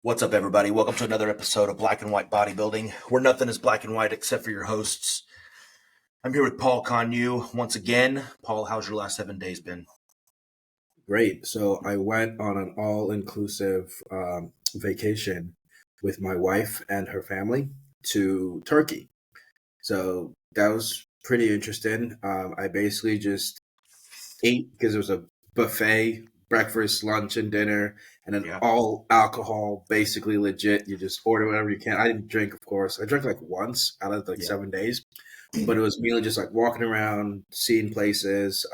What's up, everybody? Welcome to another episode of Black and White Bodybuilding, where nothing is black and white except for your hosts. I'm here with Paul Conyu once again. Paul, how's your last 7 days been? Great. So I went on an all-inclusive vacation with my wife and her family to Turkey. So that was pretty interesting. I basically just ate because it was a buffet, breakfast, lunch, and dinner, and then all alcohol, basically legit. You just order whatever you can. I didn't drink, of course. I drank like once out of 7 days, but it was mainly just like walking around, seeing places,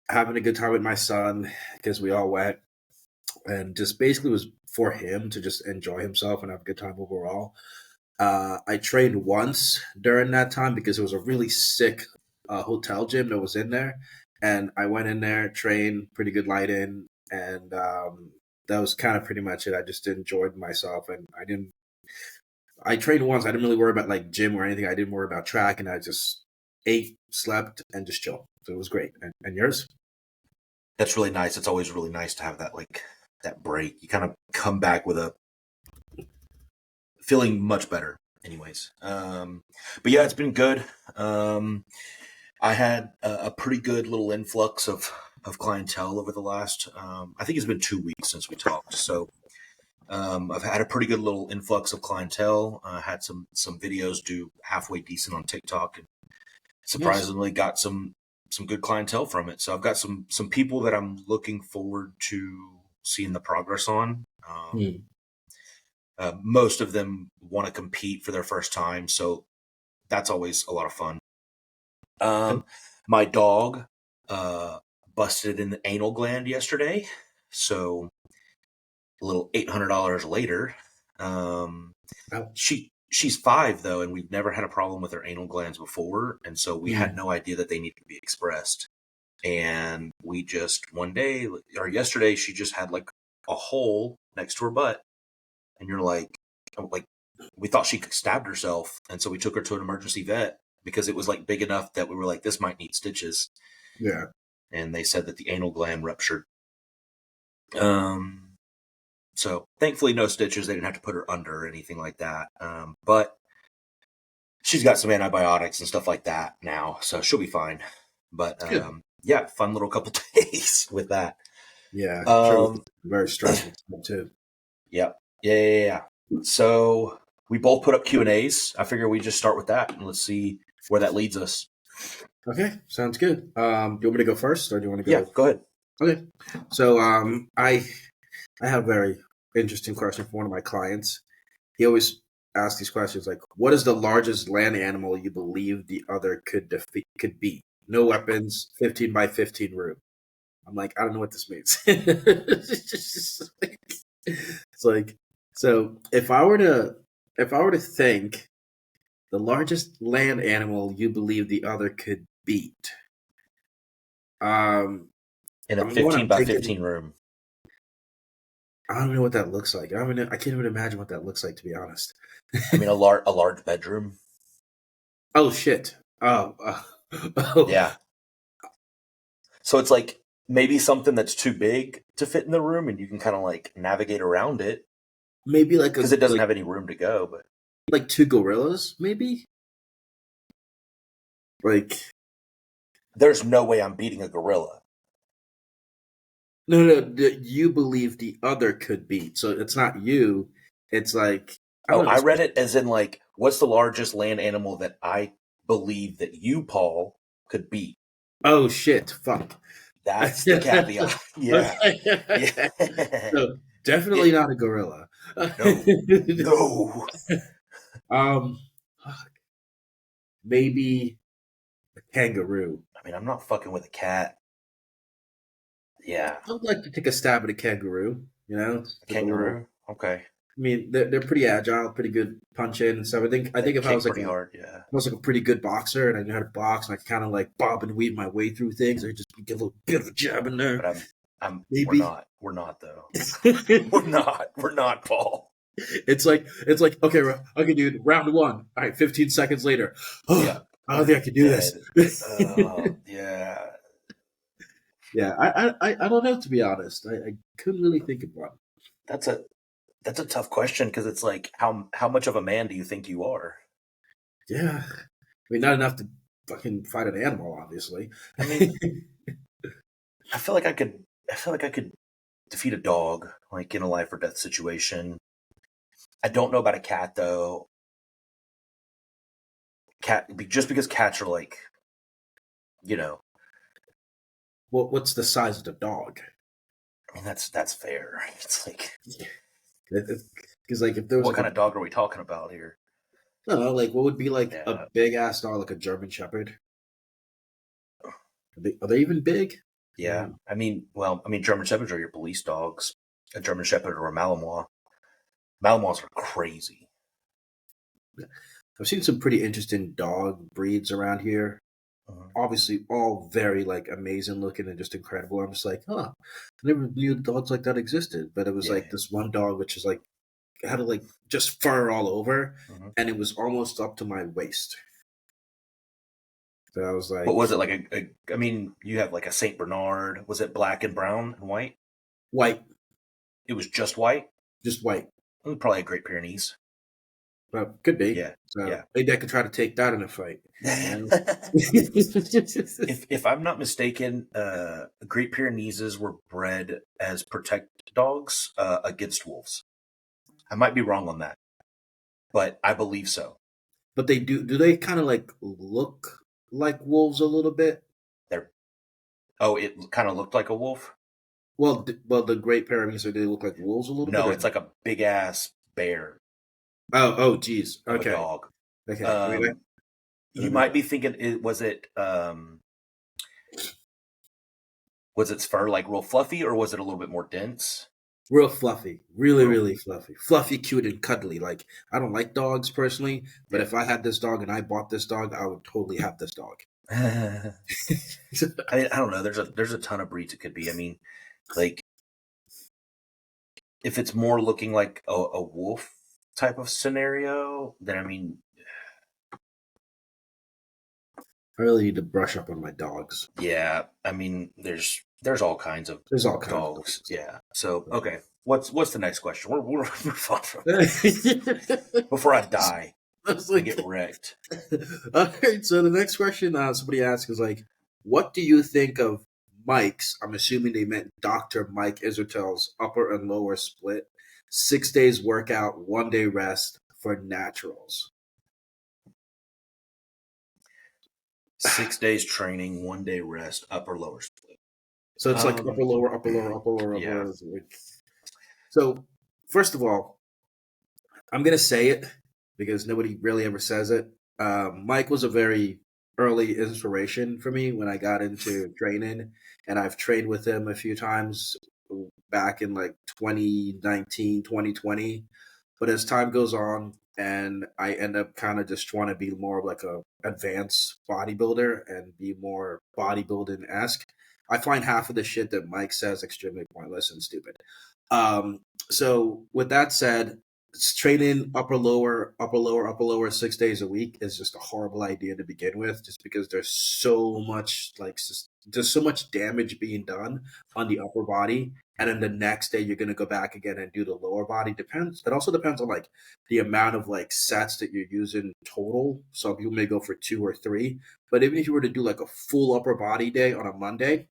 having a good time with my son because we all went, and just basically was for him to just enjoy himself and have a good time overall. I trained once during that time because it was a really sick hotel gym that was in there. And I went in there, trained, pretty good lighting, and that was kind of pretty much it. I just enjoyed myself, and I trained once. I didn't really worry about like gym or anything. I didn't worry about track, and I just ate, slept, and just chilled. So it was great. And yours? That's really nice. It's always really nice to have that break. You kind of come back with a feeling much better anyways. But yeah, it's been good. I had a pretty good little influx of clientele over the last, I think it's been 2 weeks since we talked. So I've had a pretty good little influx of clientele. Had some videos do halfway decent on TikTok, and surprisingly got some good clientele from it. So I've got some people that I'm looking forward to seeing the progress on. Most of them want to compete for their first time, so that's always a lot of fun. My dog busted in the anal gland yesterday, so a little $800 later. She's 5 though, and we've never had a problem with her anal glands before, and so we had no idea that they need to be expressed. And we just one day or yesterday, she just had like a hole next to her butt, and you're like we thought she stabbed herself, and so we took her to an emergency vet because it was like big enough that we were like, this might need stitches. Yeah. And they said that the anal gland ruptured. So thankfully no stitches. They didn't have to put her under or anything like that. But she's got some antibiotics and stuff like that now, so she'll be fine. But yeah, fun little couple days with that. Yeah. Sure. Very stressful too. Yep. Yeah. So we both put up Q&As. I figure we just start with that and let's see where that leads us. Okay, sounds good. Do you want me to go first, or do you want to go? Yeah, go ahead. Okay. So I have a very interesting question for one of my clients. He always asks these questions like, "What is the largest land animal you believe the other could beat? No weapons, 15 by 15 room." I'm like, I don't know what this means. It's like, so if I were to think the largest land animal you believe the other could beat, in a 15 by 15 room. I don't know what that looks like. I can't even imagine what that looks like, to be honest. I mean, a large bedroom. Oh shit! Oh. Yeah. So it's like maybe something that's too big to fit in the room, and you can kind of like navigate around it. Maybe like because it doesn't have any room to go, but like 2 gorillas, maybe. Like, there's no way I'm beating a gorilla. No, you believe the other could beat. So it's not you. It's like, I read it as in like, what's the largest land animal that I believe that you, Paul, could beat? Oh shit! Fuck. That's the caveat. Yeah. Yeah. So definitely not a gorilla. No. Maybe a kangaroo. I mean, I'm not fucking with a cat. Yeah. I'd like to take a stab at a kangaroo. You know, a kangaroo. Okay. I mean, they're pretty agile, pretty good punching and stuff. I think if I was like hard, yeah. I was like a pretty good boxer and I knew how to box and I could kind of like bob and weave my way through things. I just get a little bit of a jab in there. But maybe we're not though. We're not, Paul. It's like okay, dude. Round 1. All right, 15 seconds later. Oh, yeah. I don't think I can do this. Yeah. Yeah, I don't know, to be honest. I couldn't really think of one. That's a That's a tough question because it's like how much of a man do you think you are? Yeah. I mean, not enough to fucking fight an animal, obviously. I mean, I feel like I could. I feel like I could defeat a dog, like in a life or death situation. I don't know about a cat though. Just because cats are like, you know, What's the size of the dog? I mean that's fair. It's like, Because like if there was what like kind a, of dog are we talking about here? I don't know, like what would be like a Yeah, big ass dog, like a German Shepherd? Are they even big? yeah. I mean, well, I mean, German shepherds are your police dogs. A German shepherd or a Malinois. Malinois are crazy. I've seen some pretty interesting dog breeds around here. Mhm. Obviously, all very like amazing looking and just incredible. I'm just like, huh, I never knew dogs like that existed. But it was Yeah. like this one dog which is like had like just fur all over, Mhm. and it was almost up to my waist. So I was What like, was it like? I mean, you have like a Saint Bernard. Was it black and brown and white? white, It was just white. just white. Probably a Great Pyrenees. But could be. Yeah, So yeah. maybe I could try to take that in a fight. You know? If I'm not mistaken, Great Pyrenees were bred as protect dogs against wolves. I might be wrong on that, but I believe so. But they do. Do they kind of like look like wolves a little bit? They're it kind of looked like a wolf. Well, the Great Pyrenees, do they look like wolves a little bit, No, or it's no? like a big ass bear Oh, geez. of a Okay, dog. okay. I mean, Um, I you don't know might that. be thinking, was its fur like real fluffy, or was it a little bit more dense? Real fluffy, really, Real. really fluffy, fluffy, cute, and cuddly. Like I don't like dogs personally, but Yeah. if I had this dog and I bought this dog, I would totally have this dog. I mean, I don't know. There's a ton of breeds it could be. I mean, like if it's more looking like a wolf type of scenario, then I mean, I really need to brush up on my dogs. yeah. I mean, there's all kinds of There's all kinds of dogs. dogs. Yeah. So okay, what's the next question? We're far from I before I die was and like, get wrecked. all right. So the next question somebody asked is like, what do you think of Mike's? I'm assuming they meant Dr. Mike Israel's upper and lower split, 6 days workout, 1 day rest for naturals. 6 days training, 1 day rest, upper lower split. So it's like Um, upper, lower, upper, lower, upper, lower, upper, yeah. lower. So first of all, I'm gonna say it because nobody really ever says it. Mike was a very early inspiration for me when I got into training, and I've trained with him a few times back in like 2019, 2020. But as time goes on, and I end up kind of just trying to be more of like a advanced bodybuilder and be more bodybuilding esque, I find half of the shit that Mike says extremely pointless and stupid. Um, so with that said, training upper lower upper lower upper lower 6 days a week is just a horrible idea to begin with, just because there's so much there's so much damage being done on the upper body, and then the next day you're going to go back again and do the lower body. Depends, it also depends on like the amount of like sets that you're using total. Some people may go for 2 or 3, but even if you were to do like a full upper body day on a Monday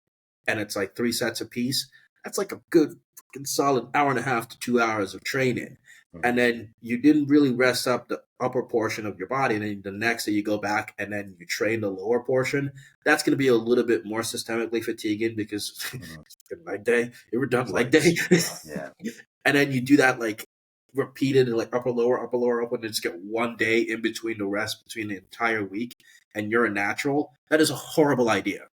and it's like 3 sets a piece, that's like a good fucking solid hour and a half to 2 hours of training. Mhm. And then you didn't really rest up the upper portion of your body. And then the next day you go back and then you train the lower portion. That's going to be a little bit more systemically fatiguing because Mhm. it's leg day. You ever done It's leg day? legs. Yeah. And then you do that like repeated, like upper, lower, upper, and just get 1 day in between the rest between the entire week. And you're a natural. That is a horrible idea.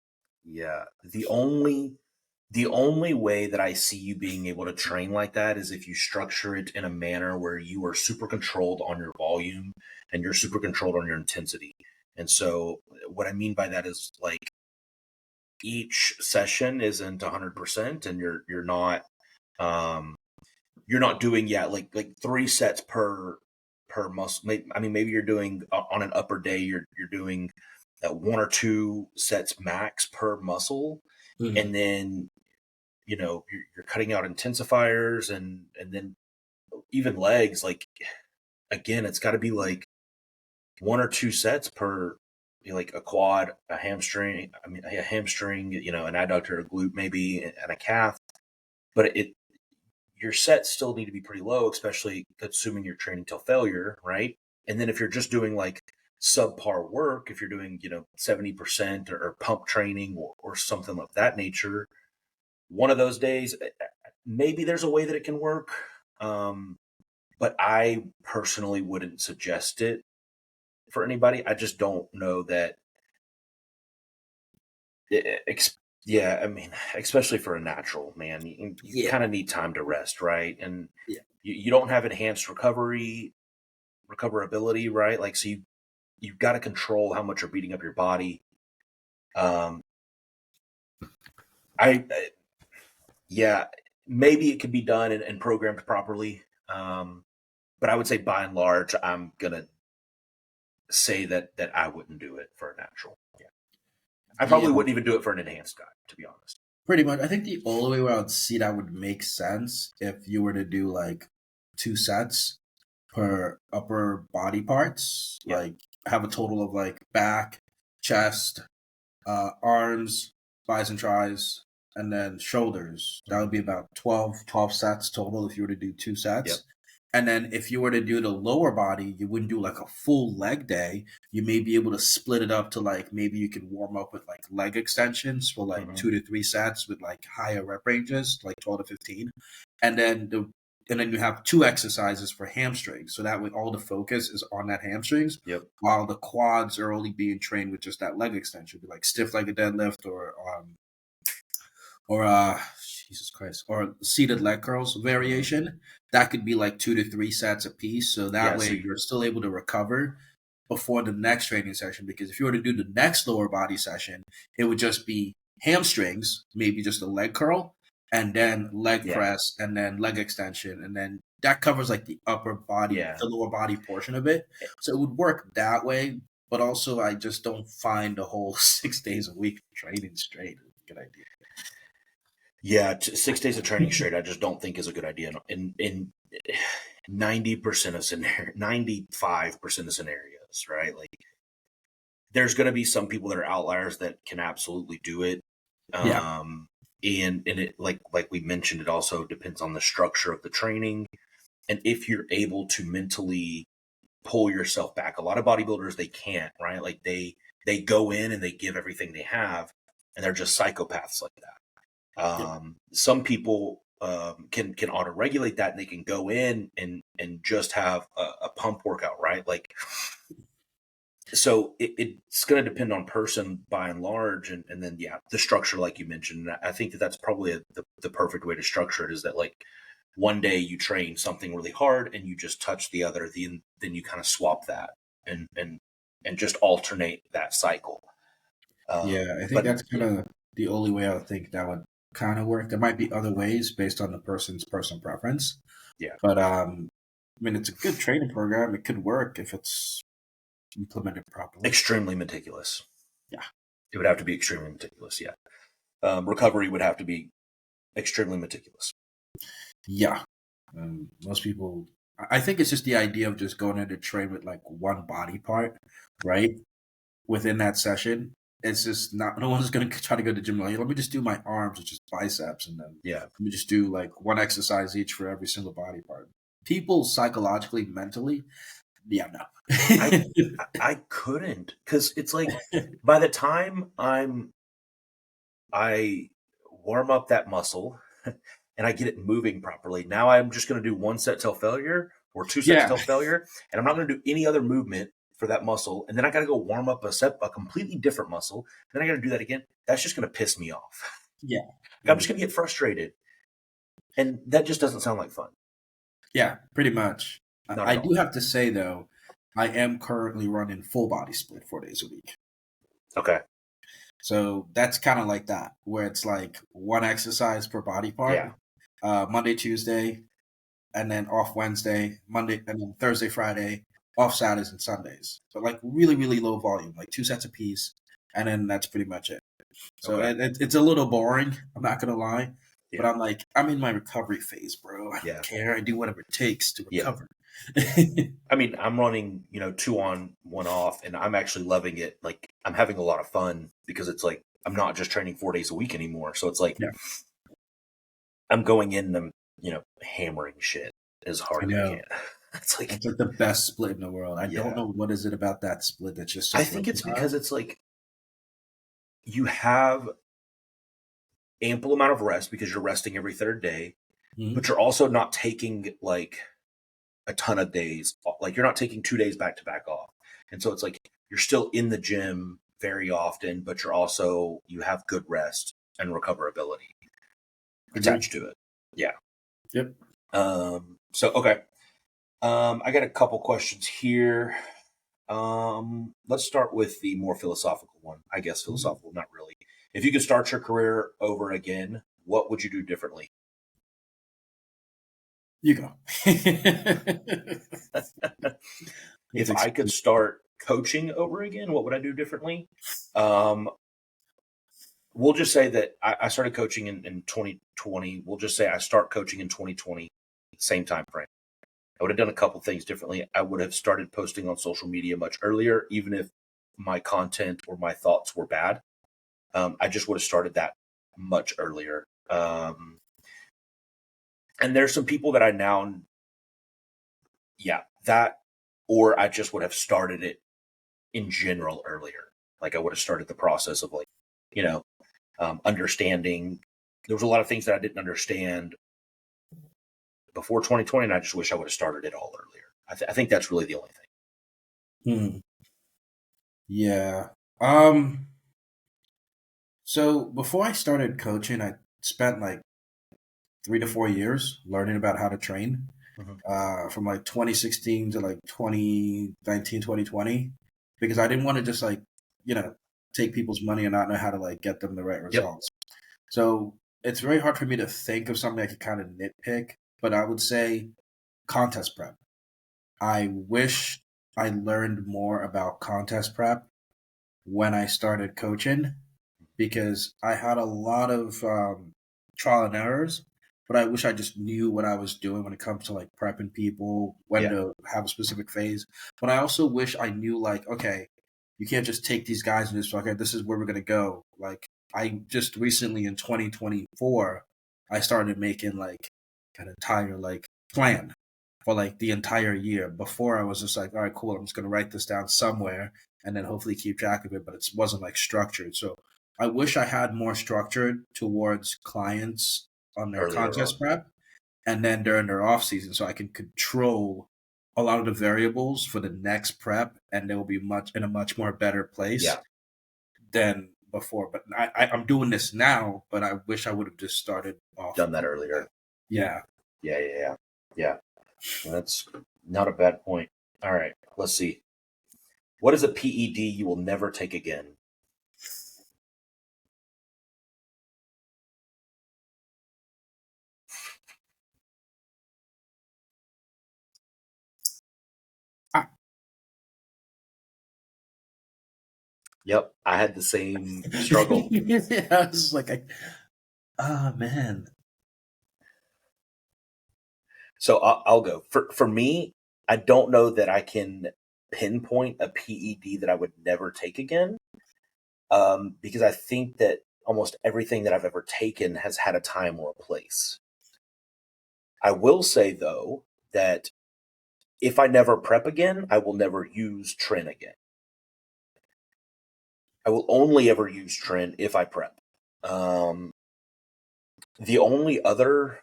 Yeah. The only way that I see you being able to train like that is if you structure it in a manner where you are super controlled on your volume and you're super controlled on your intensity. And so what I mean by that is like each session isn't 100% and um you're not doing like 3 sets per muscle. I mean maybe you're doing on an upper day you're doing 1 or 2 sets max per muscle, Mhm. and then you're cutting out intensifiers and then even legs, like, again, it's got to be like 1 or 2 sets per, like a quad, a hamstring, a hamstring, an adductor, a glute maybe, and a calf. But your sets still need to be pretty low, especially assuming you're training till failure, right? And then if you're just doing like subpar work, if you're doing, 70% or pump training or something of that nature, one of those days, maybe there's a way that it can work. But I personally wouldn't suggest it for anybody. I just don't know that. Yeah, I mean, especially for a natural, man, you Yeah. kind of need time to rest, right? And Yeah. you don't have enhanced recoverability, right? Like, so you've got to control how much you're beating up your body. Um, yeah, maybe it could be done and programmed properly. But I would say by and large, I'm gonna say that I wouldn't do it for a natural. Yeah, I Yeah. probably wouldn't even do it for an enhanced guy, to be honest. Pretty much. I think the only way where I would see that would make sense if you were to do like 2 sets per upper body parts, Yeah. like have a total of like back, chest, arms, bis and tris, and then shoulders. That would be about 12 sets total if you were to do 2 sets. Yep. And then if you were to do the lower body, you wouldn't do like a full leg day. You may be able to split it up to like maybe you can warm up with like leg extensions for like 2 to 3 sets with like higher rep ranges, like 12 to 15. And then you have 2 exercises for hamstrings. So that way all the focus is on that hamstrings. Yep. While the quads are only being trained with just that leg extension, like stiff legged deadlift or Jesus Christ, or seated leg curls variation. That could be like 2 to 3 sets a piece. So that way you're still able to recover before the next training session. Because if you were to do the next lower body session, it would just be hamstrings, maybe just a leg curl, and then leg press, and then leg extension, and then that covers like the upper body, the lower body portion of it. So it would work that way. But also, I just don't find the whole 6 days a week training straight a good idea. Yeah, 6 days of training straight, I just don't think is a good idea. In 90% of 95% of scenarios, right? Like, there's going to be some people that are outliers that can absolutely do it. And it, like we mentioned, it also depends on the structure of the training. And if you're able to mentally pull yourself back, a lot of bodybuilders, they can't, right? Like they go in and they give everything they have, and they're just psychopaths like that. Some people can auto regulate that, and they can go in and just have a pump workout, right? Like, so it's going to depend on person by and large, and then the structure, like you mentioned. I think that's probably the perfect way to structure it, is that like one day you train something really hard and you just touch the other, then you kind of swap that and just alternate that cycle. I think that's kind of the only way I would think that would kind of work. There might be other ways based on the person's personal preference. Yeah. But I mean, it's a good training program. It could work if it's implemented properly. Extremely meticulous. Yeah. It would have to be extremely meticulous. Yeah. Recovery would have to be extremely meticulous. Yeah. Most people, I think it's just the idea of just going in to train with like one body part, right? Within that session. It's just not, no one's going to try to go to the gym like, let me just do my arms, which is biceps, and then let me just do like one exercise each for every single body part. People psychologically, mentally, no. I couldn't, because it's like by the time I warm up that muscle and I get it moving properly, now I'm just going to do 1 set till failure or 2 sets till failure, and I'm not going to do any other movement for that muscle, and then I got to go warm up a completely different muscle, then I got to do that again. That's just going to piss me off. Yeah. I'm just going to get frustrated, and that just doesn't sound like fun. Yeah, pretty much. I do have to say, though, I am currently running full body split 4 days a week. Okay. So that's kind of like that, where it's like one exercise per body part. Monday, Tuesday, and then off Wednesday, Monday, and then Thursday, Friday, off Saturdays and Sundays. So like really, really low volume, like 2 sets a piece, and then that's pretty much it. So it's a little boring. I'm not gonna lie, But Yeah. I'm like, I'm in my recovery phase, bro. I don't Yeah. care. I do whatever it takes to Yeah. recover. I mean, I'm running, 2 on, 1 off, and I'm actually loving it. Like, I'm having a lot of fun because it's like I'm not just training 4 days a week anymore. So it's like Yeah, I'm going in and I'm, hammering shit as hard I as I know. can. It's like It's like the best split in the world. I don't yeah. know what is it about that split that's just so I think it's because versatile. it's like you have ample amount of rest because you're resting every third day, Mhm. but you're also not taking like a ton of days. Like you're not taking 2 days back to back off. And so it's like you're still in the gym very often, but you have good rest and recoverability Agreed. attached to it. Yeah. Yep. So okay. I got a couple questions here. Let's start with the more philosophical one. I guess Mhm. philosophical, not really. If you could start your career over again, what would you do differently? You go. Let's If I could explain. start coaching over again, what would I do differently? Um, we'll just say that I started coaching in 2020. We'll just say I start coaching in 2020, same time frame. I would have done a couple things differently. I would have started posting on social media much earlier, even if my content or my thoughts were bad. I just would have started that much earlier. And there's some people that I now, yeah, that, or I just would have started it in general earlier. Like I would have started the process of like, you know, understanding. There was a lot of things that I didn't understand before 2020, and I just wish I would have started it all earlier. I think that's really the only thing. Hmm. Yeah. Um. So before I started coaching, I spent like 3 to 4 years learning about how to train. Mm-hmm. From like 2016 to like 2019, 2020, because I didn't want to just like, you know, take people's money and not know how to like get them the right Yep. results. So it's very hard for me to think of something I could kind of nitpick, but I would say contest prep. I wish I learned more about contest prep when I started coaching because I had a lot of trial and errors, but I wish I just knew what I was doing when it comes to like prepping people, when Yeah. to have a specific phase. But I also wish I knew like, okay, you can't just take these guys and just okay, this is where we're gonna go. Like I just recently in 2024, I started making like an entire like plan for like the entire year. Before I was just like, all right, cool, I'm just gonna write this down somewhere and then hopefully keep track of it, but it wasn't like structured. So I wish I had more structured towards clients on their Earlier on. contest prep and then during their off season so I can control a lot of the variables for the next prep and they will be much in a much more better place Yeah. than before. But I'm doing this now, but I wish I would have just started off Done that doing earlier. that. Yeah. Yeah. Yeah. Yeah. Yeah. That's not a bad point. All right. Let's see. What is a PED you will never take again? I, Yep. I had the same struggle. yeah, I was like, man. So I'll go. For me, I don't know that I can pinpoint a PED that I would never take again, because I think that almost everything that I've ever taken has had a time or a place. I will say though that if I never prep again, I will never use Tren again. I will only ever use Tren if I prep. Um, the only other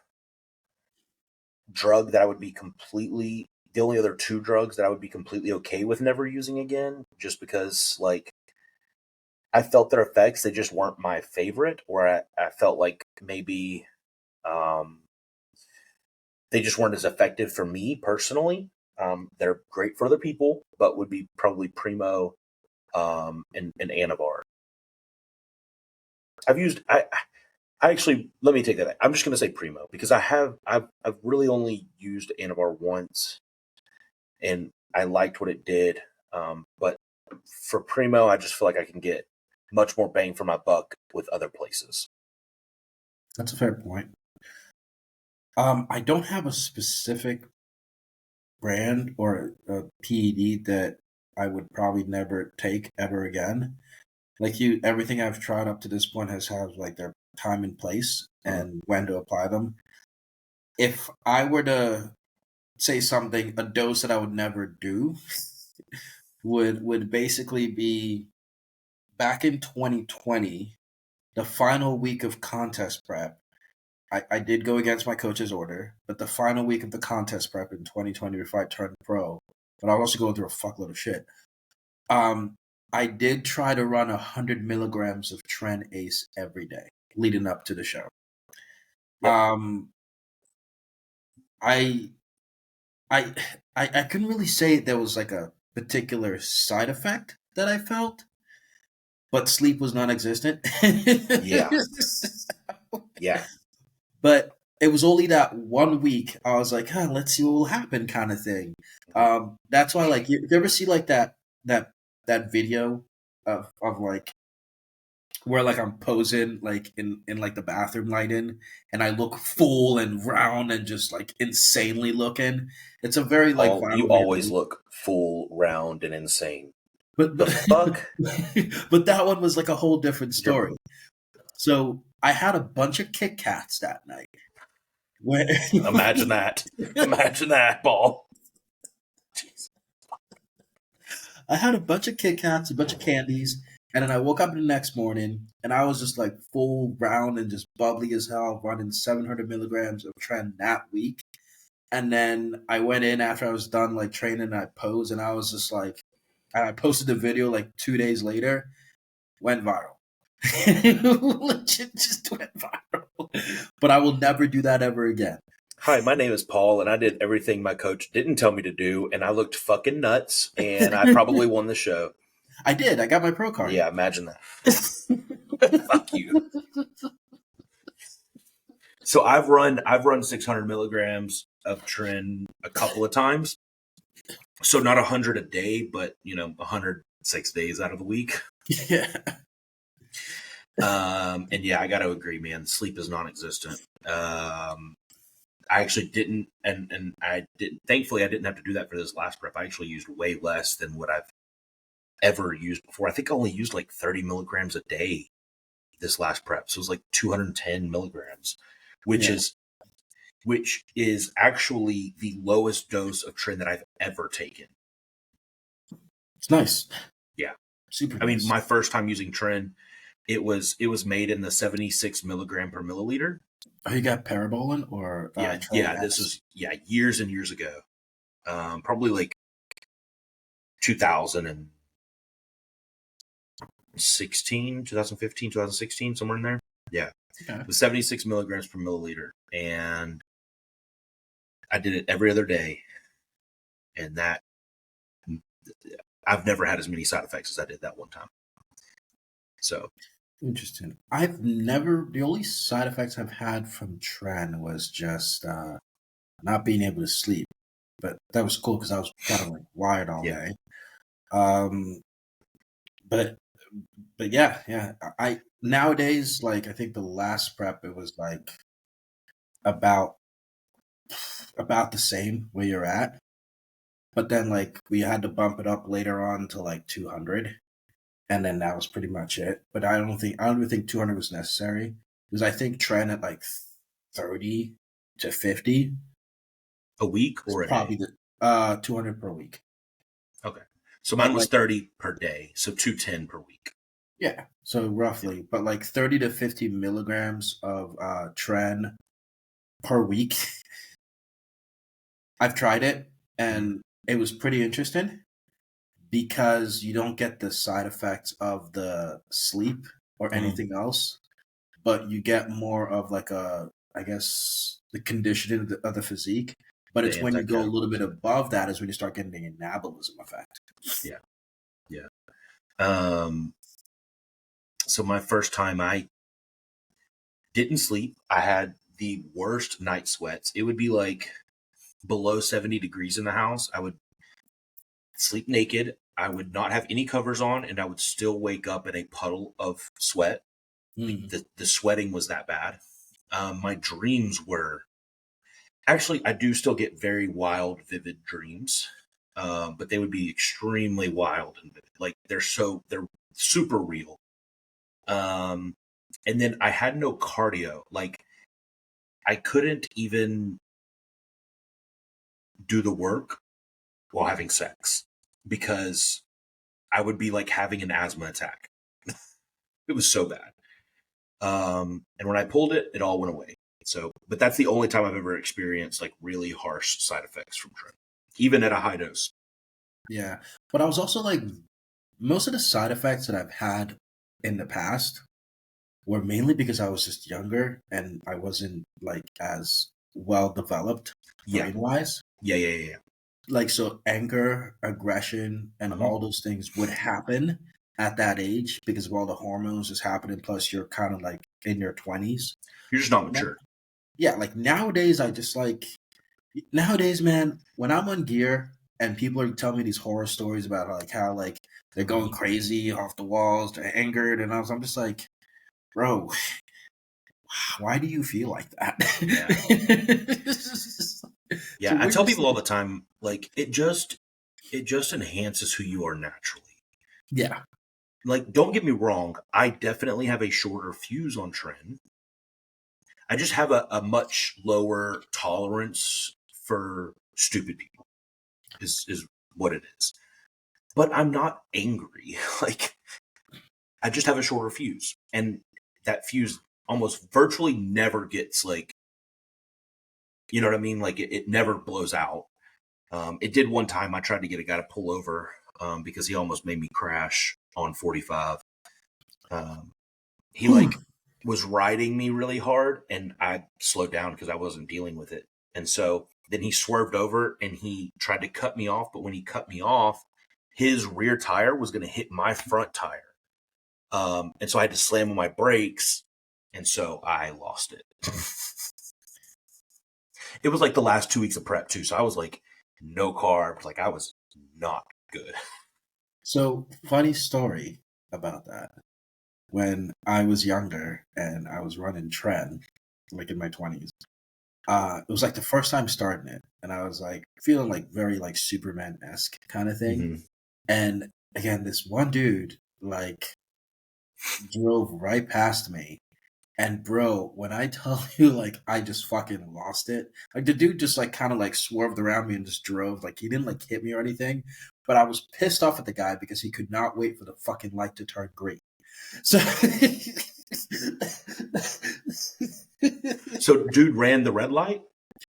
drug that I would be completely the only other two drugs that I would be completely okay with never using again, just because like I felt their effects, they just weren't my favorite, or I felt like maybe um, they just weren't as effective for me personally. They're great for other people, but would be probably Primo and Anavar. I actually let me take that back. I'm just going to say Primo because I've really only used Anavar once, and I liked what it did. But for Primo, I just feel like I can get much more bang for my buck with other places. That's a fair point. I don't have a specific brand or a PED that I would probably never take ever again. Like you, everything I've tried up to this point has had like their time and place and when to apply them. If I were to say something, a dose that I would never do would basically be back in 2020, the final week of contest prep. I did go against my coach's order, but the final week of the contest prep in 2020 before I turned pro, but I was also going through a fuckload of shit. I did try to run 100 milligrams of Tren Ace every day leading up to the show. Yep. I couldn't really say there was like a particular side effect that I felt, but sleep was non-existent. Yeah. Yeah. But it was only that 1 week I was like, let's see what will happen kind of thing. That's why, like, you ever see like that video of like where like I'm posing like in like the bathroom lighting and I look full and round and just like insanely looking. It's a very like You viral always video. look full, round, and insane. But The fuck? but that one was like a whole different story. So I had a bunch of Kit Kats that night. When Imagine that. Imagine that, Paul. I had a bunch of Kit Kats, a bunch of candies, and then I woke up the next morning and I was just like full round and just bubbly as hell, running 700 milligrams of Tren that week. And then I went in after I was done like training and I posed and I was just like, I posted the video like 2 days later, went viral. Legit just went viral. But I will never do that ever again. Hi, my name is Paul, and I did everything my coach didn't tell me to do, and I looked fucking nuts, and I probably won the show. I did. I got my pro card. Yeah, imagine that. Fuck you. So I've run 600 milligrams of Tren a couple of times. So not 100 a day, but 106 days out of the week. Yeah. And yeah, I got to agree, man. Sleep is non-existent. I actually didn't, and I didn't. Thankfully, I didn't have to do that for this last prep. I actually used way less than what I've ever used before. I think I only used like 30 milligrams a day this last prep, so it was like 210 milligrams, which is actually the lowest dose of Tren that I've ever taken. It's nice. Yeah, super. I nice. mean, my first time using Tren, it was made in the 76 milligram per milliliter. Oh, you got parabolin or yeah. This was years and years ago, probably like 2016, 2015, 2016, somewhere in there. Yeah, okay. It was 76 milligrams per milliliter, and I did it every other day, and that I've never had as many side effects as I did that one time. So interesting. The only side effects I've had from Tren was just not being able to sleep, but that was cool because I was kind of like wired all day. But yeah. I nowadays, like, I think the last prep it was like about the same where you're at, but then like we had to bump it up later on to like 200. And then that was pretty much it. But I don't even think 200 was necessary because I think Tren at like 30 to 50 a week or a probably day? 200 per week. Okay, so mine was 30 per day, so 210 per week. Yeah, so roughly, but like 30 to 50 milligrams of Tren per week. I've tried it and it was pretty interesting because you don't get the side effects of the sleep or anything else, but you get more of like I guess the conditioning of the physique. But it's when you go a little bit above that is when you start getting the anabolism effect. Yeah. So my first time I didn't sleep. I had the worst night sweats. It would be like below 70 degrees in the house. I would sleep naked. I would not have any covers on, and I would still wake up in a puddle of sweat. The sweating was that bad. my dreams were actually, I do still get very wild, vivid dreams, but they would be extremely wild and vivid. Like they're super real. Um, and then I had no cardio. Like I couldn't even do the work while having sex because I would be like having an asthma attack. It was so bad. And when I pulled it, it all went away. So, but that's the only time I've ever experienced like really harsh side effects from tren, even at a high dose. Yeah. But I was also like, most of the side effects that I've had in the past were mainly because I was just younger and I wasn't like as well developed Yeah. brain wise. Yeah. Like, so anger, aggression, and Mhm. all those things would happen at that age because of all the hormones just happening. Plus, you're kind of like in your 20s. You're just not But mature. yeah, like nowadays, I just like, nowadays, man, when I'm on gear and people are telling me these horror stories about like how like they're going crazy off the walls, they're angered, and I'm just like, bro, why do you feel like that? Yeah. So Yeah. I we're tell just people all the time, like it just enhances who you are naturally. yeah, Like, don't get me wrong, I definitely have a shorter fuse on tren. I just have a much lower tolerance for stupid people. Is what it is. But I'm not angry. Like I just have a shorter fuse, and that fuse almost virtually never gets like, you know what I mean? Like it never blows out. It did one time. I tried to get a guy to pull over because he almost made me crash on 45. Um, he like was riding me really hard, and I slowed down because I wasn't dealing with it. And so then he swerved over and he tried to cut me off. But when he cut me off, his rear tire was going to hit my front tire. And so I had to slam on my brakes, and so I lost it. It was like the last 2 weeks of prep too, so I was like no carbs, like I was not good. So, funny story about that. When I was younger and I was running tren, like in my 20s, it was like the first time starting it. And I was like feeling like very like Superman esque kind of thing. Mm-hmm. And again, this one dude like drove right past me. And bro, when I tell you like I just fucking lost it. Like the dude just like kind of like swerved around me and just drove. Like he didn't like hit me or anything. But I was pissed off at the guy because he could not wait for the fucking light to turn green. So So dude ran the red light.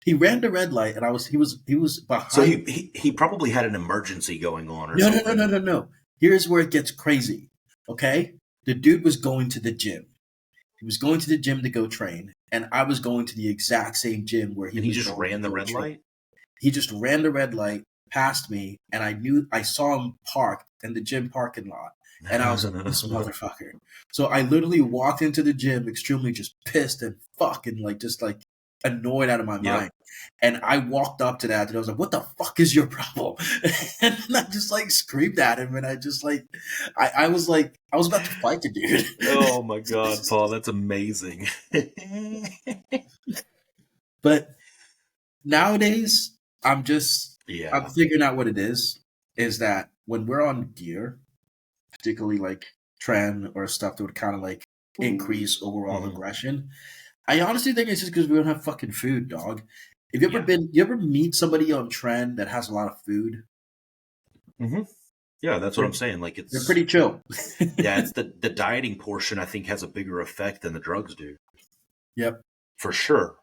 he ran the red light, and he was So behind. he probably had an emergency going on or No, no, no, something. no, no, no. Here's where it gets crazy. Okay, the dude was going to the gym. He was going to the gym to go train, and I was going to the exact same gym where he And he was just going to ran the go red train. light. He just ran the red light past me, and I saw him parked in the gym parking lot, and I was like, "This motherfucker." So I literally walked into the gym extremely just pissed and fucking like just like annoyed out of my Yep. mind. And I walked up to that and I was like, "What the fuck is your problem?" And I just like screamed at him, and I just like, I was like, I was about to fight the dude. Oh my God, Paul, that's amazing. But nowadays, I'm Yeah. figuring out what it is that when we're on gear, particularly like trend or stuff that would kind of like increase overall Mhm. aggression. I honestly think it's just because we don't have fucking food, dog. Have Yeah. you ever meet somebody on trend that has a lot of food? Hmm. Yeah, that's what I'm They're, saying. Like they're it's pretty chill. yeah, it's the dieting portion I think has a bigger effect than the drugs do. Yep. For sure.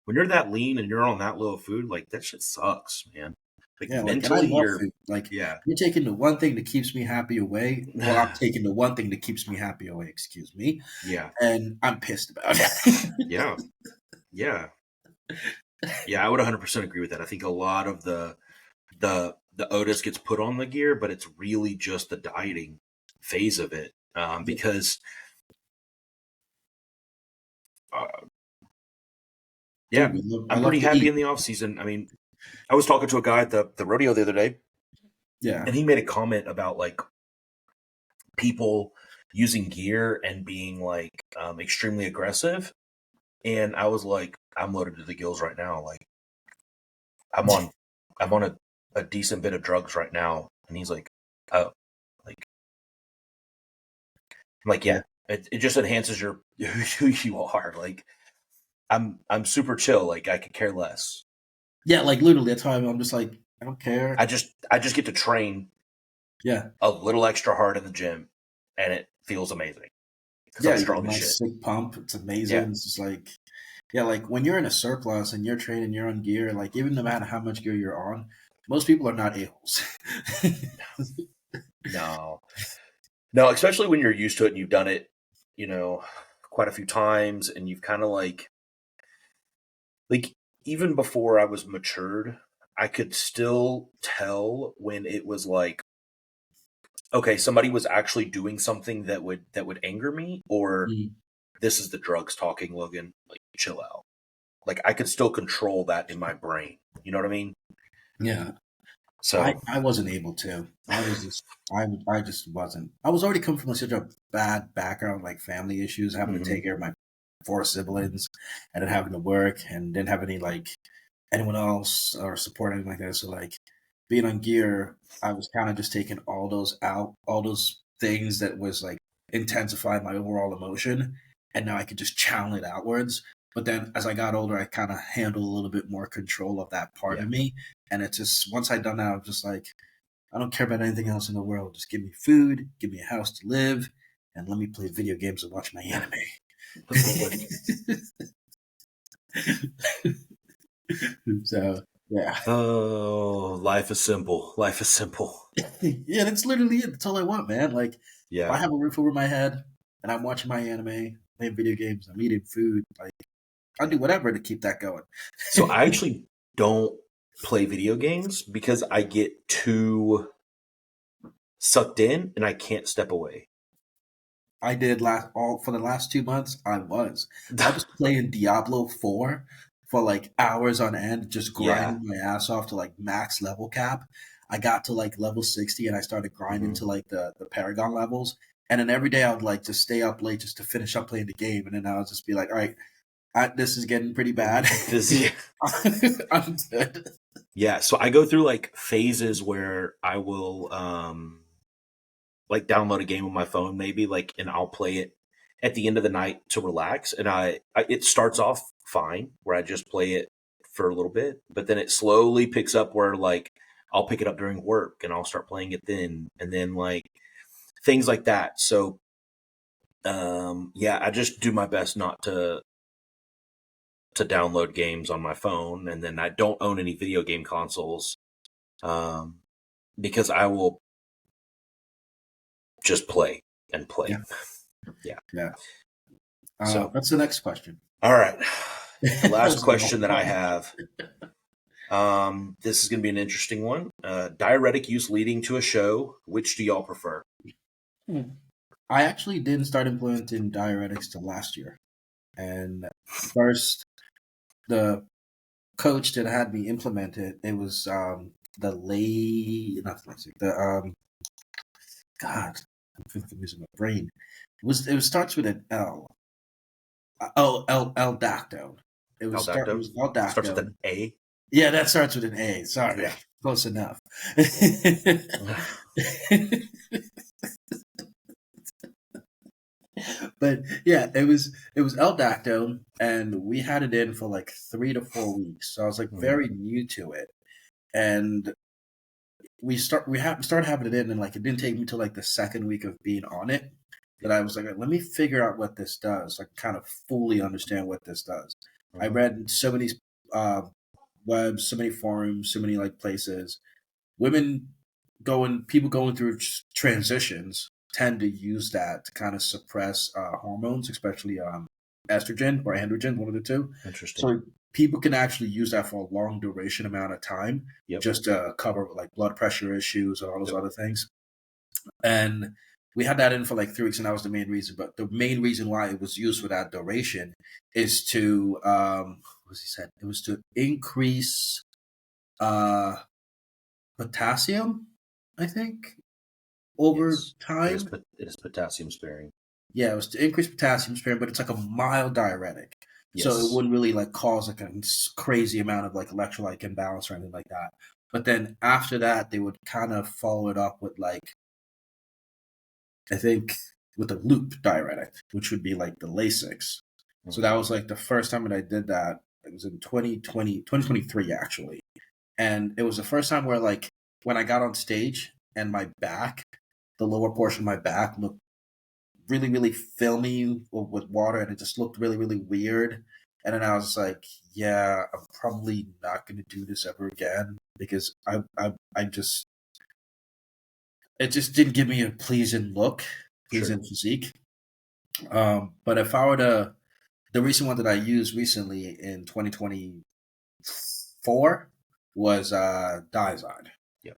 When you're that lean and you're on that low of food, like that shit sucks, man. Like Yeah, like, and I mentally love you're food. Like, yeah. you're taking the one thing that keeps me happy away. Well, I'm taking the one thing that keeps me happy away, excuse me. Yeah. And I'm pissed about it. Yeah. Yeah. Yeah, I would 100% agree with that. I think a lot of the Otis gets put on the gear, but it's really just the dieting phase of it. Because uh, Dude, yeah, I I'm love pretty to happy eat. in the off season. I mean, I was talking to a guy at the rodeo the other day, Yeah. and he made a comment about like people using gear and being like extremely aggressive. And I was like, I'm loaded to the gills right now. Like, I'm on, I'm on a decent bit of drugs right now. And he's like, oh, like, I'm like, yeah, Yeah. it just enhances your who you are. Like, I'm super chill. Like, I could care less. Yeah, like literally that's how I'm just like, I don't care. I just get to train Yeah. a little extra hard in the gym, and it feels amazing because Yeah, I'm you get a strong as nice shit. sick pump. It's Yeah. amazing. It's just like, yeah, like when you're in a surplus and you're training, you're on gear, like even no matter how much gear you're on, most people are not a-holes. No, no, especially when you're used to it and you've done it, you know, quite a few times, and you've kind of like even before I was matured, I could still tell when it was like, okay, somebody was actually doing something that would anger me, or Mm, this is the drugs talking, Logan. Like, chill out. Like, I could still control that in my brain. You know what I mean? yeah. I, So, I wasn't able to. I was just I just wasn't. I was already coming from such a bad background, like family issues, having to mhm. take care of my four siblings, and then having to work, and didn't have any like anyone else or support anything like that. So like being on gear, I was kind of just taking all those out, all those things that was like intensifying my overall emotion, and now I could just channel it outwards. But then as I got older, I kind of handled a little bit more control of that part Yeah. of me, and it just once I done that, I was just like, I don't care about anything else in the world. Just give me food, give me a house to live, and let me play video games and watch my anime. So yeah, Oh, life is simple. Life is simple. yeah, that's literally it. That's all I want, man. Like if I Yeah. have a roof over my head and I'm watching my anime, playing video games, I'm eating food, like I'll do whatever to keep that going. So I actually don't play video games because I get too sucked in and I can't step away. I did last all for the last 2 months. I was playing Diablo 4 for like hours on end, just Yeah. grinding my ass off to like max level cap. I got to like level 60 and I started grinding Hmm. to like the Paragon levels. And then every day I would like just stay up late just to finish up playing the game. And then I would just be like, all right, this is getting pretty bad. This, yeah. I'm good. Yeah. So I go through like phases where I will like download a game on my phone maybe like and I'll play it at the end of the night to relax and I it starts off fine where I just play it for a little bit but then it slowly picks up where like I'll pick it up during work and I'll start playing it then and then like things like that. So yeah, I just do my best not to download games on my phone and then I don't own any video game consoles um because I will just play and play. Yeah, Yeah. yeah. So That's the next question. all right. The That last was a long question that I one. have. This is going to be an interesting one. Diuretic use leading to a show. Which do y'all prefer? I actually didn't start implementing diuretics till last year. And first, the coach that had me implement it, it was the late, not last week, the God, I'm losing my brain. It was starts with an L. Oh, L Dactone. It Aldactone was L starts with Dactone. an A. Yeah, that starts with an A. Sorry, Yeah. close enough. But yeah, it was L-Dactone, and we had it in for like 3 to 4 weeks. So I was like Mhm. very new to it, and we started having it in, and like it didn't take me till like the second week of being on it that Yeah. I was like, let me figure out what this does. I kind of fully understand what this does. I Mhm. read so many uh, webs, so many forums, so many like places. Women people going through transitions tend to use that to kind of suppress hormones, especially estrogen or androgen, one of the two. Interesting. So people can actually use that for a long duration amount of time, Yep. just to cover like blood pressure issues and all those Yep. other things. And we had that in for like 3 weeks, and that was the main reason. But the main reason why it was used for that duration is to what was he said? It was to increase uh potassium, I think, over Yes. It is. time. It is potassium sparing. Yeah, it was to increase potassium sparing, but it's like a mild diuretic. So it Yes. wouldn't really like cause like a crazy amount of like electrolyte imbalance or anything like that. But then after that, they would kind of follow it up with like, I think with a loop diuretic, which would be like the Lasix. So that Mhm. was like the first time that I did that. It was in 2023 actually. And it was the first time where like when I got on stage and my back, the lower portion of my back looked really, really filmy with water and it just looked really, really weird. And then I was like, yeah, I'm probably not going to do this ever again because I just, it just didn't give me a pleasing look, Sure. pleasing physique. But if I were to, the recent one that I used recently in 2024 was Diazide. Yep.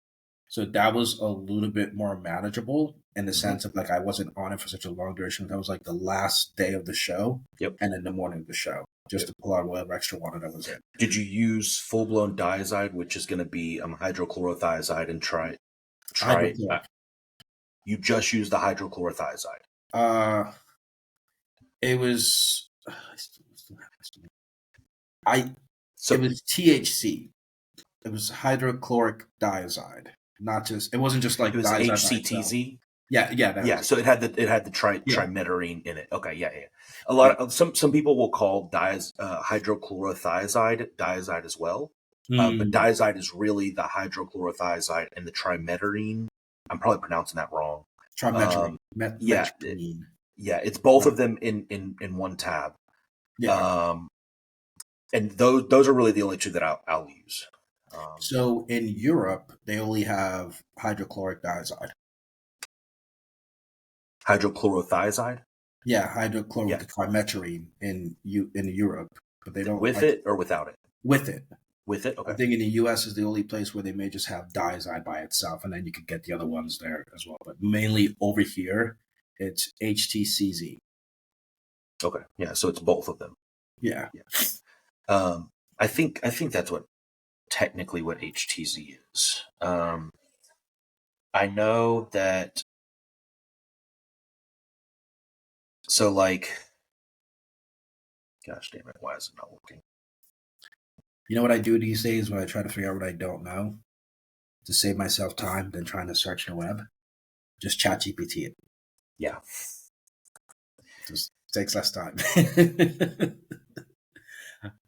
So that was a little bit more manageable in the Hmm. sense of like I wasn't on it for such a long duration. That was like the last day of the show Yep. and then the morning of the show, just Yep. to pull out whatever extra water that was in. Did you use full blown diazide, which is going to be hydrochlorothiazide and try? Hydrochloric. You just use the hydrochlorothiazide. Uh, it was. I. It So was THC. It was hydrochloric diazide, not just. It wasn't just it like was diazide by itself. HCTZ. Yeah, yeah, that Yeah, was it. so it had the Yeah, trimeterine in it. Okay, yeah, yeah. A yeah. lot of some people will call hydrochlorothiazide diazide as well, but Mm, diazide is really the hydrochlorothiazide and the trimeterine. I'm probably pronouncing that wrong. trimetrine, Yeah, metrine. yeah, it's both Uh, of them in one tab. yeah. Um, and those are really the only two that I'll use. So in Europe, they only have hydrochloric diazide. Hydrochlorothiazide. Yeah, hydrochloric Yeah, trimetrine in Europe, but they don't with like it or without it. with it. With it. I Okay. think in the U.S. is the only place where they may just have diazide by itself, and then you could get the other ones there as well. But mainly over here, it's HTCZ. Okay. Yeah. So it's both of them. Yeah. Yeah. Um, I think that's what technically what HTZ is. I know that. So like, gosh damn it, why is it not working? You know what I do these days when I try to figure out what I don't know to save myself time than trying to search the web? Just chat GPT it. Yeah. Just takes less time.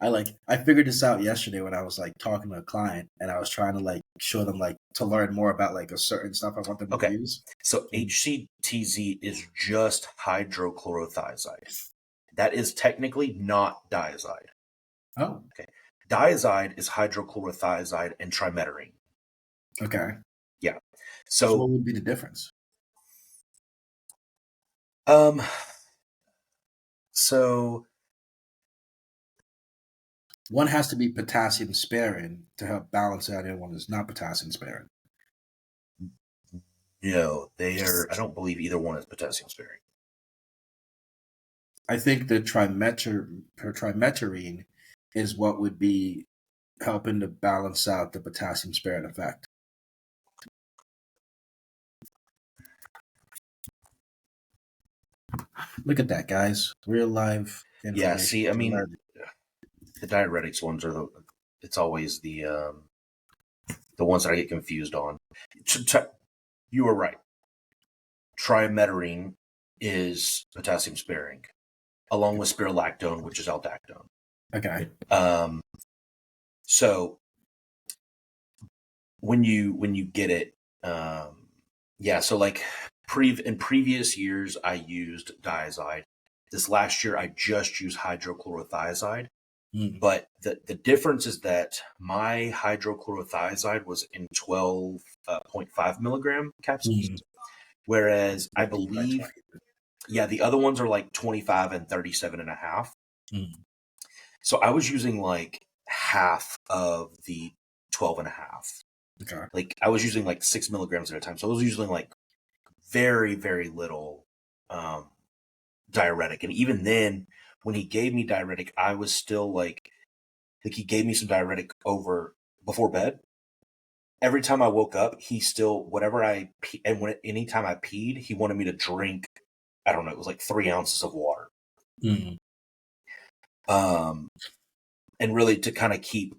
I figured this out yesterday when I was like talking to a client and I was trying to like show them like to learn more about like a certain stuff I want them to Okay. use. So And, HCTZ is just hydrochlorothiazide. That is technically not diazide. oh, Okay. Diazide is hydrochlorothiazide and trimeterine. okay. Yeah. So what So would be the difference? um so One has to be potassium sparing to help balance out, and one is not potassium sparing. no, they are I don't believe either one is potassium sparing. I think the trimeterine is what would be helping to balance out the potassium sparing effect. Look at that, guys. Real live Yeah, information see, I to mean learn. the diuretics ones are it's always the ones that I get confused on. You were right. Trimeterine is potassium sparing, along with spirulactone, which is aldactone. Okay. Um, so when you get it, yeah. So like in previous years, I used diazide. This last year, I just used hydrochlorothiazide. Mm. But the difference is that my hydrochlorothiazide was in 12.5 milligram capsules, Mm. whereas I Like deep by believe, 20. yeah, the other ones are like 25 and 37 and a half. Mm. So I was using like half of the 12 and a half. Okay. Like I was using like 6 milligrams at a time. So I was using like very, very little um, diuretic. And even then, when he gave me diuretic, I was still like he gave me some diuretic over before bed. Every time I woke up, he still whatever and anytime I peed, he wanted me to drink. I don't know. It was like 3 ounces of water. Mm. And really to kind of keep,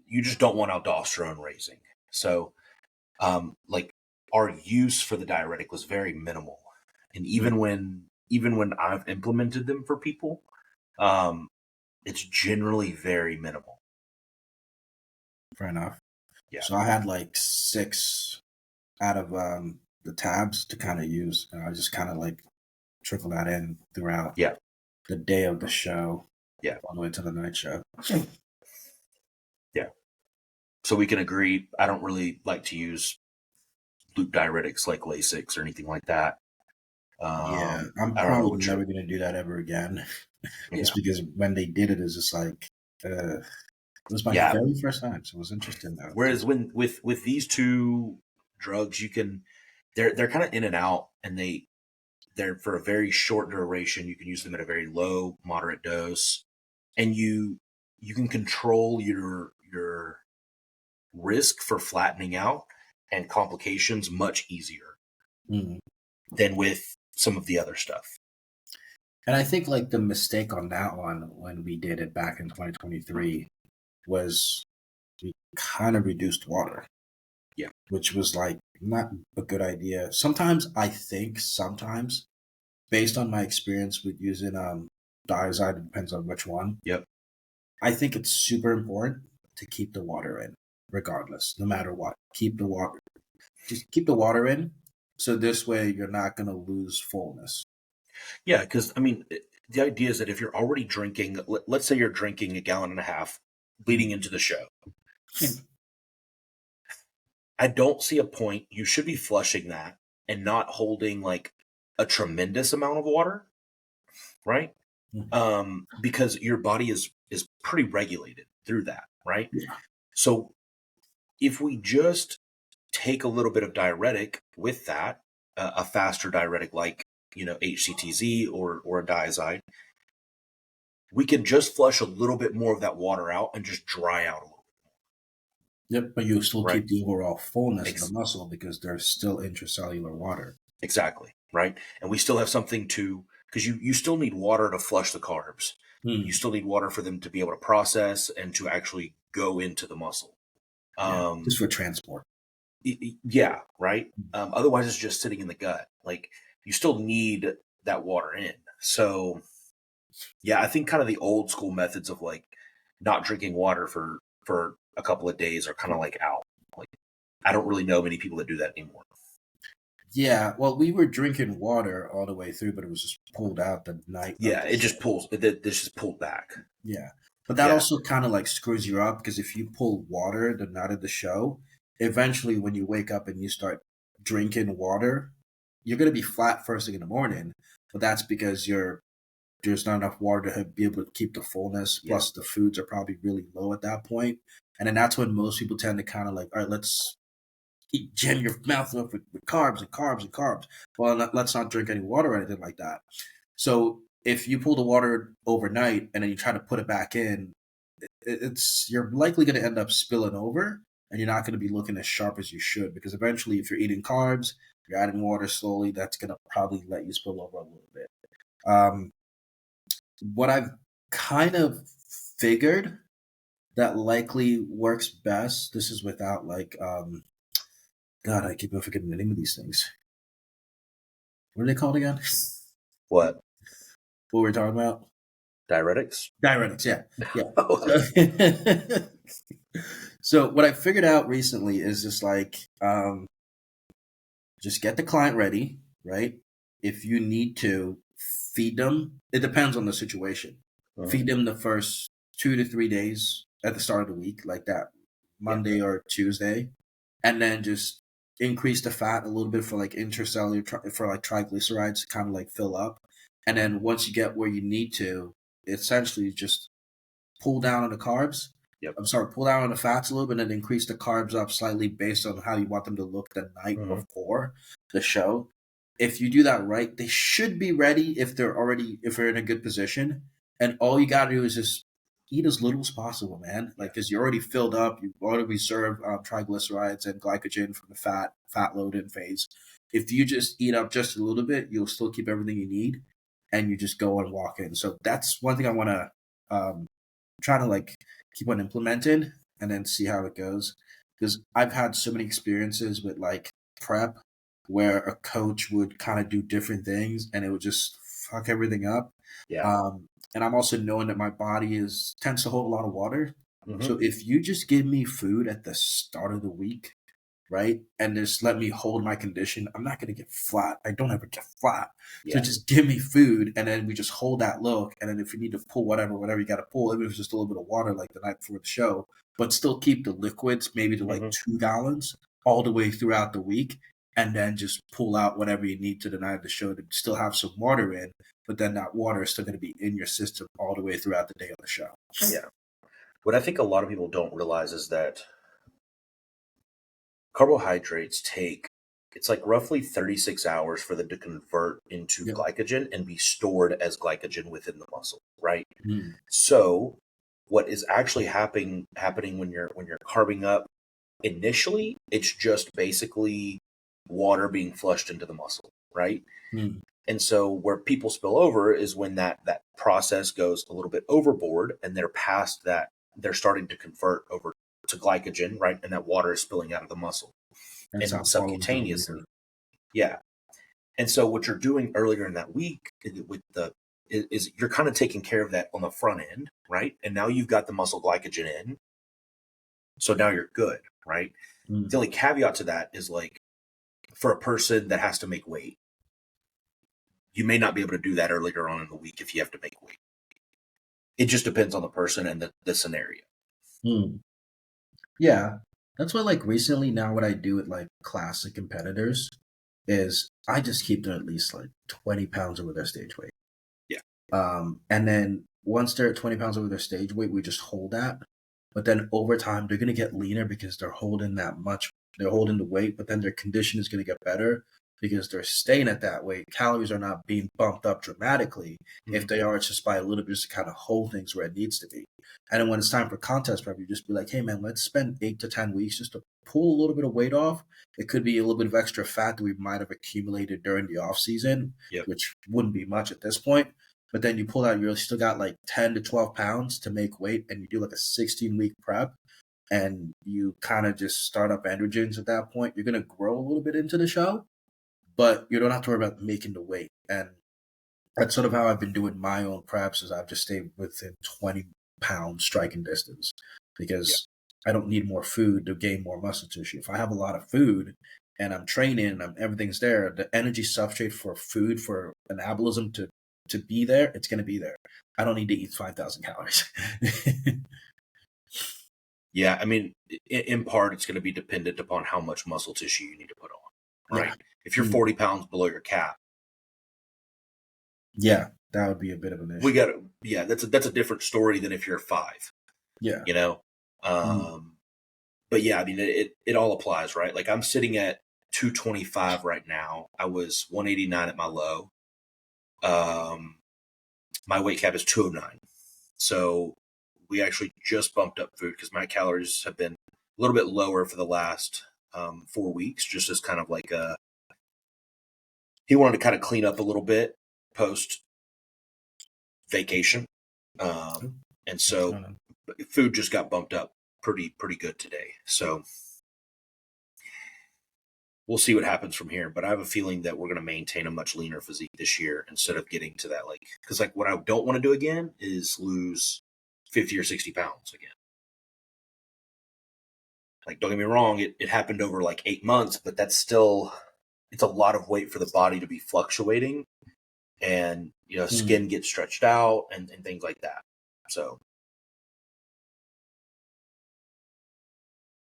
you just don't want aldosterone raising. So, like our use for the diuretic was very minimal. And even when I've implemented them for people, um, it's generally very minimal. Fair enough. Yeah. So I had like 6 out of the tabs to kind of use, and I just kind of like trickle that in throughout Yeah. the day of the show, Yeah. all the way to the night show. Yeah. So we can agree. I don't really like to use loop diuretics like Lasix or anything like that. Yeah, I'm I don't know. probably never gonna do that ever again. Yeah. Just because when they did it, it's just like it was my Yeah. very first time, so it was interesting though. Whereas when with these two drugs, you can they're kind of in and out, and they're for a very short duration. You can use them at a very low, moderate dose, and you can control your risk for flattening out and complications much easier Mm. than with some of the other stuff. And I think like the mistake on that one when we did it back in 2023 was we kind of reduced water. Yeah. Which was like not a good idea. Sometimes based on my experience with using diazide, it depends on which one. Yep. I think it's super important to keep the water in, regardless, no matter what. Just keep the water in, so this way you're not gonna lose fullness. Yeah, because I mean, the idea is that if you're already drinking, let's say you're drinking a gallon and a half leading into the show, I don't see a point. You should be flushing that and not holding like a tremendous amount of water, right? Because your body is pretty regulated through that, right? Yeah. So if we just take a little bit of diuretic with that, a faster diuretic like HCTZ or a diazide, we can just flush a little bit more of that water out and just dry out a little. Yep, but you still Right. keep the overall fullness of the muscle because there's still intracellular water. Exactly, right? And we still have something because you still need water to flush the carbs. You still need water for them to be able to process and to actually go into the muscle. Just for transport. Yeah, right? Otherwise, it's just sitting in the gut. Like, you still need that water in. So, yeah, I think kind of the old school methods of like not drinking water for a couple of days are kind of like out. Like, I don't really know many people that do that anymore. Yeah, well, we were drinking water all the way through, but it was just pulled out the night. Yeah, it just pulls. This just pulled back. Yeah, but that also kind of like screws you up because if you pull water the night of the show, eventually when you wake up and you start drinking water, you're gonna be flat first thing in the morning. But that's because there's not enough water to be able to keep the fullness. Yeah. Plus, the foods are probably really low at that point, and then that's when most people tend to kind of like, all right, let's jam your mouth up with carbs and carbs and carbs. Well, let's not drink any water or anything like that. So if you pull the water overnight and then you try to put it back in, you're likely going to end up spilling over, and you're not going to be looking as sharp as you should because eventually, if you're eating carbs, you're adding water slowly, that's going to probably let you spill over a little bit. What I've kind of figured that likely works best. This is without like God, I keep on forgetting the name of these things. What are they called again? What? What were we talking about? Diuretics? Diuretics, yeah. So what I figured out recently is just like, just get the client ready, right? If you need to feed them, it depends on the situation. Feed them the first 2 to 3 days at the start of the week, like that Monday or Tuesday, and then just increase the fat a little bit for like intracellular for like triglycerides to kind of like fill up, and then once you get where you need to, essentially just pull down on the carbs. Pull down on the fats a little bit and then increase the carbs up slightly based on how you want them to look the night before the show. If you do that right, they should be ready if they're in a good position. And all you got to do is just eat as little as possible, man. Like, because you're already filled up, you've already reserved triglycerides and glycogen from the fat load-in phase. If you just eat up just a little bit, you'll still keep everything you need, and you just go and walk in. So that's one thing I want to trying to like keep on implementing and then see how it goes. Because I've had so many experiences with like prep where a coach would kind of do different things and it would just fuck everything up. Yeah. And I'm also knowing that my body tends to hold a lot of water. So Hmm. if you just give me food at the start of the week, right, and just let me hold my condition, I'm not going to get flat. I don't ever get flat. So Yeah. just give me food, and then we just hold that look. And then if you need to pull whatever you got to pull, even if it's just a little bit of water, like the night before the show, but still keep the liquids maybe to like Hmm. 2 gallons all the way throughout the week, and then just pull out whatever you need to the night of the show to still have some water in. But then that water is still going to be in your system all the way throughout the day of the show. Yeah. What I think a lot of people don't realize is that carbohydrates take, it's like roughly 36 hours for them to convert into Yep. glycogen and be stored as glycogen within the muscle, right? Mm. So what is actually happening when you're carving up initially, it's just basically water being flushed into the muscle, right? Mm. And so where people spill over is when that process goes a little bit overboard and they're past that, they're starting to convert over to glycogen, right? And that water is spilling out of the muscle And and stop following through later. subcutaneously. Yeah. And so what you're doing earlier in that week with the is you're kind of taking care of that on the front end, right? And now you've got the muscle glycogen in. So now you're good, right? The Mm. only caveat to that is like for a person that has to make weight, you may not be able to do that earlier on in the week if you have to make weight. It just depends on the person and the scenario. Mm. Yeah. That's why like recently now what I do with like classic competitors is I just keep them at least like 20 pounds over their stage weight. Yeah. And then once they're at 20 pounds over their stage weight, we just hold that. But then over time, they're going to get leaner because they're holding that much. They're holding the weight, but then their condition is going to get better because they're staying at that weight. Calories are not being bumped up dramatically. If they are, it's just by a little bit just to kind of hold things where it needs to be. And then when it's time for contest prep, you just be like, hey, man, let's spend 8 to 10 weeks just to pull a little bit of weight off. It could be a little bit of extra fat that we might have accumulated during the off season, Yep. which wouldn't be much at this point. But then you pull out, you still got like 10 to 12 pounds to make weight, and you do like a 16-week prep, and you kind of just start up androgens at that point. You're going to grow a little bit into the show, but you don't have to worry about making the weight. And that's sort of how I've been doing my own preps is I've just stayed within 20 pounds striking distance Yep. because I don't need more food to gain more muscle tissue. If I have a lot of food and I'm training and everything's there, the energy substrate for food for anabolism to be there, it's going to be there. I don't need to eat 5,000 calories. Yeah. I mean, in part, it's going to be dependent upon how much muscle tissue you need to put on, right? Yeah. If you're 40 pounds below your cap, Yeah, that would be a bit of an issue. we got to, yeah, that's a different story than if you're 5, Yeah. you know? But yeah, I mean, it all applies, right? Like I'm sitting at 225 right now. I was 189 at my low. My weight cap is 209. So we actually just bumped up food because my calories have been a little bit lower for the last 4 weeks, just as kind of like he wanted to kind of clean up a little bit post vacation. And so food just got bumped up pretty good today. So we'll see what happens from here. But I have a feeling that we're going to maintain a much leaner physique this year instead of getting to that, like, because like what I don't want to do again is lose 50 or 60 pounds again. Like, don't get me wrong, it happened over like 8 months, but that's still, it's a lot of weight for the body to be fluctuating, and skin gets stretched out and things like that. So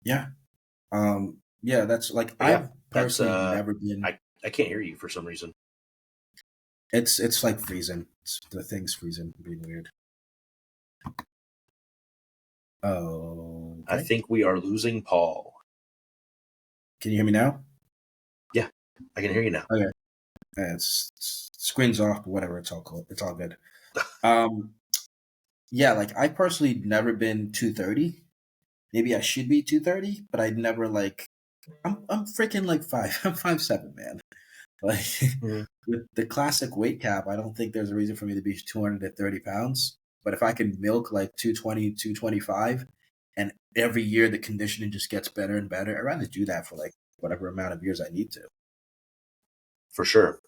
yeah. Yeah, that's like yeah, I've that's personally never been. I can't hear you for some reason. It's like freezing. The thing's freezing, being weird. Oh, I okay. think we are losing Paul. Can you hear me now? Yeah, I can hear you now. Okay. It's screen's off, but whatever. It's all cool. It's all good. Yeah, like I personally never been 230. Maybe I should be 230, but I'd never like. I'm freaking like five. I'm 5'7", man. Like with the classic weight cap, I don't think there's a reason for me to be 230 pounds. But if I can milk like 220, 225, and every year the conditioning just gets better and better, I'd rather do that for like whatever amount of years I need to. For sure.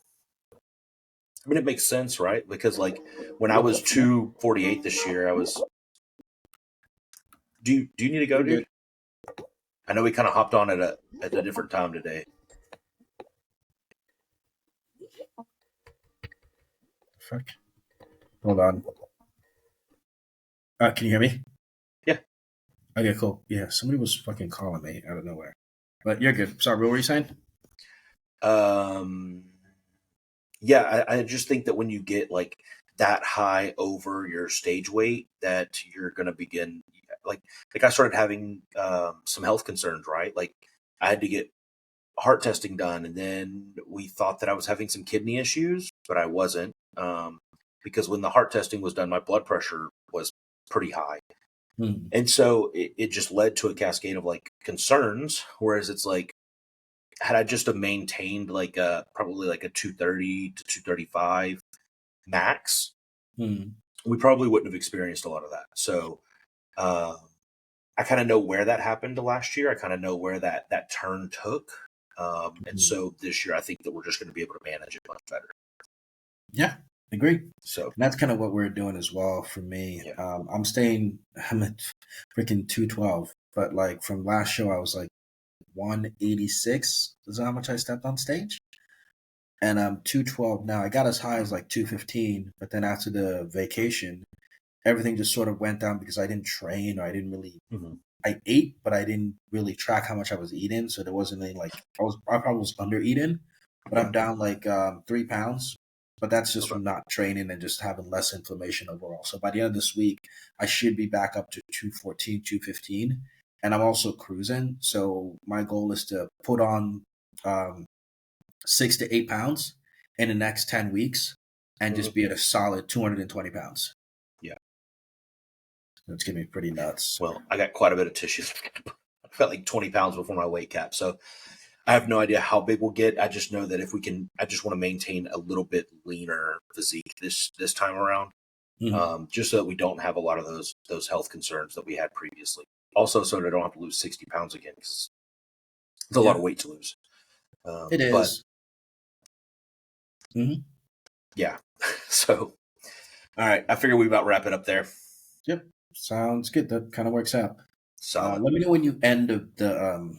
I mean, it makes sense, right? Because like when I was 248 this year, I was. Do you need to go, You're dude? good. I know we kind of hopped on at a different time today. Fuck. Hold on. Can you hear me? Yeah. Okay, cool. Yeah, somebody was fucking calling me out of nowhere. But you're good. Sorry, what were you saying? Um. Yeah, I just think that when you get like that high over your stage weight, that you're gonna begin like I started having some health concerns, right? Like I had to get heart testing done, and then we thought that I was having some kidney issues, but I wasn't. Because when the heart testing was done, my blood pressure was pretty high. Hmm. And so it just led to a cascade of like concerns. Whereas it's like, had I just have maintained like probably like a 230 to 235 max, Hmm. we probably wouldn't have experienced a lot of that. So uh, I kind of know where that happened last year. I kind of know where that turn took. And Hmm. so this year, I think that we're just going to be able to manage it much better. Yeah, agree. So And that's kind of what we're doing as well for me. yeah. I'm at freaking 212, but like from last show, I was like 186 is how much I stepped on stage. And I'm 212 now. I got as high as like 215, but then after the vacation, everything just sort of went down because I didn't train or I didn't really. Mm-hmm. I ate, but I didn't really track how much I was eating, so there wasn't any like I probably was under eating, but Yeah. I'm down like 3 pounds. But that's just Okay. from not training and just having less inflammation overall. So by the end of this week, I should be back up to 214, 215, and I'm also cruising. So my goal is to put on um, 6 to 8 pounds in the next 10 weeks, and Mm-hmm. just be at a solid 220 pounds. Yeah. That's gonna be pretty nuts. Well, I got quite a bit of tissues. I got like 20 pounds before my weight cap. So I have no idea how big we'll get. I just know that if we can, I just want to maintain a little bit leaner physique this time around, Mhm. just so that we don't have a lot of those health concerns that we had previously. Also, so that I don't have to lose 60 pounds again, because it's a lot Yeah, of weight to lose. it But is. Mhm. yeah, so all right, I figure we about wrap it up there. Yep. Sounds good. That kind of works out. Solid. Let me know when you end the